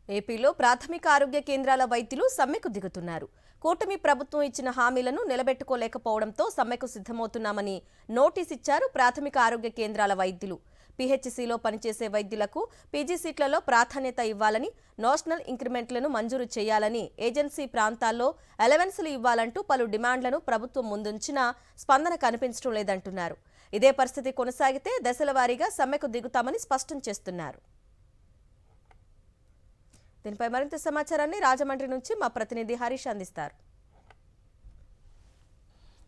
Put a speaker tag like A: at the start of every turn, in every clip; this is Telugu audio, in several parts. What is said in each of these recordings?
A: ఏపీలో ప్రాథమిక ఆరోగ్య కేంద్రాల వైద్యులు సమ్మెకు దిగుతున్నారు. కూటమి ప్రభుత్వం ఇచ్చిన హామీలను నిలబెట్టుకోలేకపోవడంతో సమ్మెకు సిద్ధమవుతున్నామని నోటీస్ ఇచ్చారు ప్రాథమిక ఆరోగ్య కేంద్రాల వైద్యులు. పీహెచ్సీలో పనిచేసే వైద్యులకు పీజీ సీట్లలో ప్రాధాన్యత ఇవ్వాలని, నేషనల్ ఇంక్రిమెంట్లను మంజూరు చేయాలని, ఏజెన్సీ ప్రాంతాల్లో అలవెన్సులు ఇవ్వాలంటూ పలు డిమాండ్లను ప్రభుత్వం ముందుంచినా స్పందన కనిపించడం లేదంటున్నారు. ఇదే పరిస్థితి కొనసాగితే దశల వారీగా సమ్మెకు దిగుతామని స్పష్టం చేస్తున్నారు. దీనిపై మరింత సమాచారాన్ని రాజమండ్రి నుంచి మా ప్రతినిధి హరీష్ అందిస్తారు.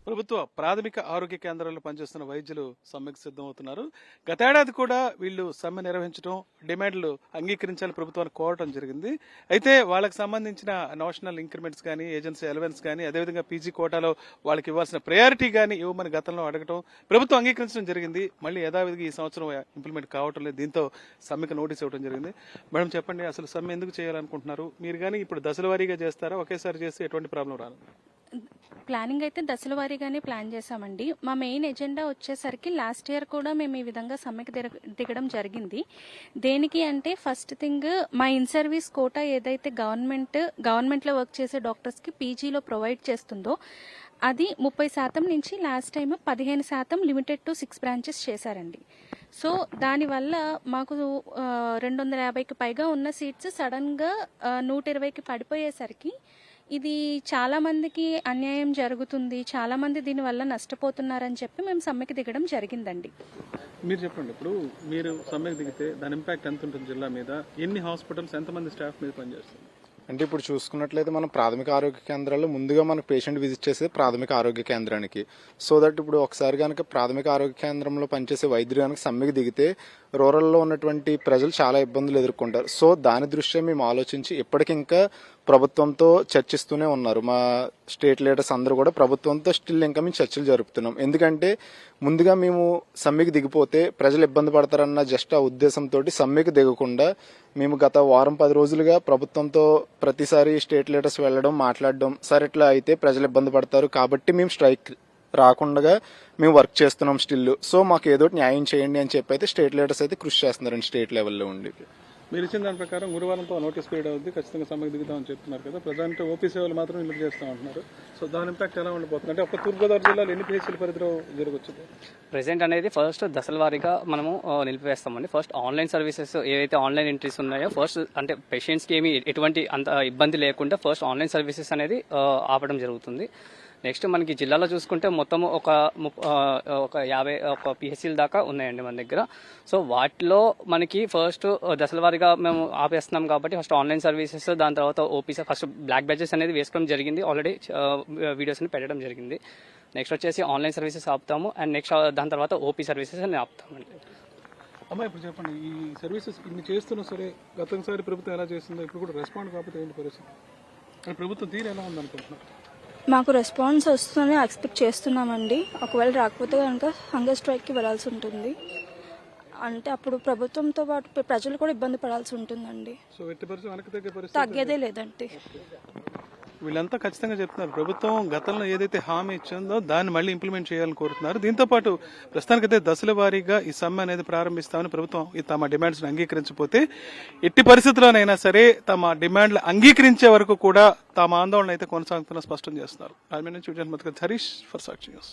B: ప్రభుత్వ ప్రాథమిక ఆరోగ్య కేంద్రాల్లో పనిచేస్తున్న వైద్యులు సమ్మెకు సిద్ధమవుతున్నారు. గతేడాది కూడా వీళ్ళు సమ్మె నిర్వహించడం, డిమాండ్లు అంగీకరించాలని ప్రభుత్వాన్ని కోరటం జరిగింది. అయితే వాళ్ళకి సంబంధించిన నేషనల్ ఇంక్రిమెంట్స్ కానీ, ఏజెన్సీ అలవెన్స్ కానీ, అదేవిధంగా పీజీ కోటాలో వాళ్ళకి ఇవ్వాల్సిన ప్రయారిటీ కానీ ఇవ్వమని గతంలో అడగటం ప్రభుత్వం అంగీకరించడం జరిగింది. మళ్ళీ యథావిధిగా ఈ సంవత్సరం ఇంప్లిమెంట్ కావటం లేదు. దీంతో సమ్మెకు నోటీస్ ఇవ్వడం జరిగింది. మేడం చెప్పండి, అసలు సమ్మె ఎందుకు చేయాలనుకుంటున్నారు? మీరు కానీ ఇప్పుడు దశల వారీగా చేస్తారా? ఒకేసారి చేస్తే ఎటువంటి ప్రాబ్లం రాదు?
C: ప్లానింగ్ అయితే దశల వారీగానే ప్లాన్ చేశామండి. మా మెయిన్ ఎజెండా వచ్చేసరికి లాస్ట్ ఇయర్ కూడా మేము ఈ విధంగా సమ్మెకి దిగడం జరిగింది. దేనికి అంటే ఫస్ట్ థింగ్, మా ఇన్ సర్వీస్ కోటా ఏదైతే గవర్నమెంట్లో వర్క్ చేసే డాక్టర్స్కి పీజీలో ప్రొవైడ్ చేస్తుందో అది 30% నుంచి last time 15% limited to 6 branches చేశారండి. సో దానివల్ల మాకు 250కి పైగా ఉన్న సీట్స్ సడన్గా 120కి పడిపోయేసరికి ఇది చాలా మందికి అన్యాయం జరుగుతుంది, చాలా మంది దీనివల్ల నష్టపోతున్నారని చెప్పి మేము సమ్మెకి దిగడం జరిగిందండి.
B: మీరు చెప్పండి, ఇప్పుడు మీరు సమ్మెకి దిగితే దాని ఇంపాక్ట్ ఎంత ఉంటుంది జిల్లా మీద? ఎన్ని హాస్పిటల్స్, ఎంతమంది స్టాఫ్ మీద పనిచేస్తుంది?
D: అంటే ఇప్పుడు చూసుకున్నట్లయితే మనం ప్రాథమిక ఆరోగ్య కేంద్రాల్లో ముందుగా మనకు పేషెంట్ విజిట్ చేసేది ప్రాథమిక ఆరోగ్య కేంద్రానికి. సో దట్ ఇప్పుడు ఒకసారి కనుక ప్రాథమిక ఆరోగ్య కేంద్రంలో పనిచేసే వైద్యులు కనుక సమ్మెకి దిగితే రూరల్లో ఉన్నటువంటి ప్రజలు చాలా ఇబ్బందులు ఎదుర్కొంటారు. సో దాని దృష్ట్యా మేము ఆలోచించి ఇప్పటికింకా ప్రభుత్వంతో చర్చిస్తూనే ఉన్నారు. మా స్టేట్ లీడర్స్ అందరూ కూడా ప్రభుత్వంతో స్టిల్ ఇంకా మేము చర్చలు జరుపుతున్నాం. ఎందుకంటే ముందుగా మేము సమ్మెకి దిగిపోతే ప్రజలు ఇబ్బంది పడతారన్న జస్ట్ ఆ ఉద్దేశంతో సమ్మెకి దిగకుండా మేము గత వారం 10 రోజులుగా ప్రభుత్వంతో ప్రతిసారి స్టేట్ లీడర్స్ వెళ్లడం, మాట్లాడడం, సరే ఇట్లా అయితే ప్రజలు ఇబ్బంది పడతారు కాబట్టి మేము స్ట్రైక్ రాకుండా మేము వర్క్ చేస్తున్నాం స్టిల్. సో మాకు ఏదో న్యాయం చేయండి అని చెప్పి అయితే స్టేట్ లీడర్స్ అయితే కృషి చేస్తున్నారండి స్టేట్ లెవెల్లో ఉండి.
B: మీరు ఇచ్చిన దాని ప్రకారం గురువారంతో నోటీస్ పీరియడ్ అవుతుంది, ఖచ్చితంగా సమ్మెకు దిగుతామని చెప్తున్నారు కదా. ప్రధానంగా ఓపీ సేవలు మాత్రం లిమిట్ చేస్తామంటున్నారు. సో దాని ఇంపాక్ట్ ఎలా ఉండిపోతుంది? అంటే ఒక తూర్పుగోదావరి జిల్లాలో ఎన్ని పిహెచ్సీల పరిధిలో జరగవచ్చు?
E: ప్రెసెంట్ అనేది ఫస్ట్ దశల వారీగా మనము నిలిపివేస్తామండి. ఫస్ట్ ఆన్లైన్ సర్వీసెస్ ఏవైతే ఆన్లైన్ ఎంట్రీస్ ఉన్నాయో ఫస్ట్ అంటే పేషెంట్స్కి ఏమి ఎటువంటి అంత ఇబ్బంది లేకుండా ఫస్ట్ ఆన్లైన్ సర్వీసెస్ అనేది ఆపడం జరుగుతుంది. నెక్స్ట్ మనకి జిల్లాలో చూసుకుంటే మొత్తం ఒక 50 పిహెచ్సీల దాకా ఉన్నాయండి మన దగ్గర. సో వాటిలో మనకి ఫస్ట్ దశల వారీగా మేము ఆపేస్తున్నాం కాబట్టి ఫస్ట్ ఆన్లైన్ సర్వీసెస్, దాని తర్వాత ఓపీసీ, ఫస్ట్ బ్లాక్ బ్యాచెస్ అనేది వేసుకోవడం జరిగింది. ఆల్రెడీ వీడియోస్ని పెట్టడం జరిగింది. నెక్స్ట్ వచ్చేసి ఆన్లైన్ సర్వీసెస్ ఆపుతాము అండ్ నెక్స్ట్ దాని తర్వాత ఓపీ సర్వీసెస్ అని ఆపుతామండి.
B: అమ్మా ఇప్పుడు చెప్పండి, ఈ సర్వీసెస్ ఇన్ని చేస్తున్నా సరే గతంసారి ప్రభుత్వం ఎలా చేస్తుందో ఇప్పుడు కూడా రెస్పాండ్ కాకపోతే ఏంటి పరిస్థితి? ప్రభుత్వం తీరు ఎలా ఉందనుకుంటున్నారు?
F: మాకు రెస్పాన్స్ వస్తుందని ఎక్స్పెక్ట్ చేస్తున్నామండి. ఒకవేళ రాకపోతే కనుక హంగర్ స్ట్రైక్కి వెళ్లాల్సి ఉంటుంది. అంటే అప్పుడు ప్రభుత్వంతో పాటు ప్రజలు కూడా ఇబ్బంది పడాల్సి ఉంటుందండి. తగ్గేదే లేదండి.
B: వీళ్ళంతా ఖచ్చితంగా చెప్తున్నారు ప్రభుత్వం గతంలో ఏదైతే హామీ ఇచ్చిందో దాన్ని మళ్ళీ ఇంప్లిమెంట్ చేయాలని కోరుతున్నారు. దీంతో పాటు ప్రస్తుతానికైతే దశల వారీగా ఈ సమ్మె అనేది ప్రారంభిస్తామని ప్రభుత్వం తమ డిమాండ్స్ అంగీకరించకపోతే ఎట్టి పరిస్థితుల్లోనైనా సరే తమ డిమాండ్లు అంగీకరించే వరకు కూడా తమ ఆందోళన అయితే కొనసాగుతున్న స్పష్టం చేస్తున్నారు. Harish for Sakshi news.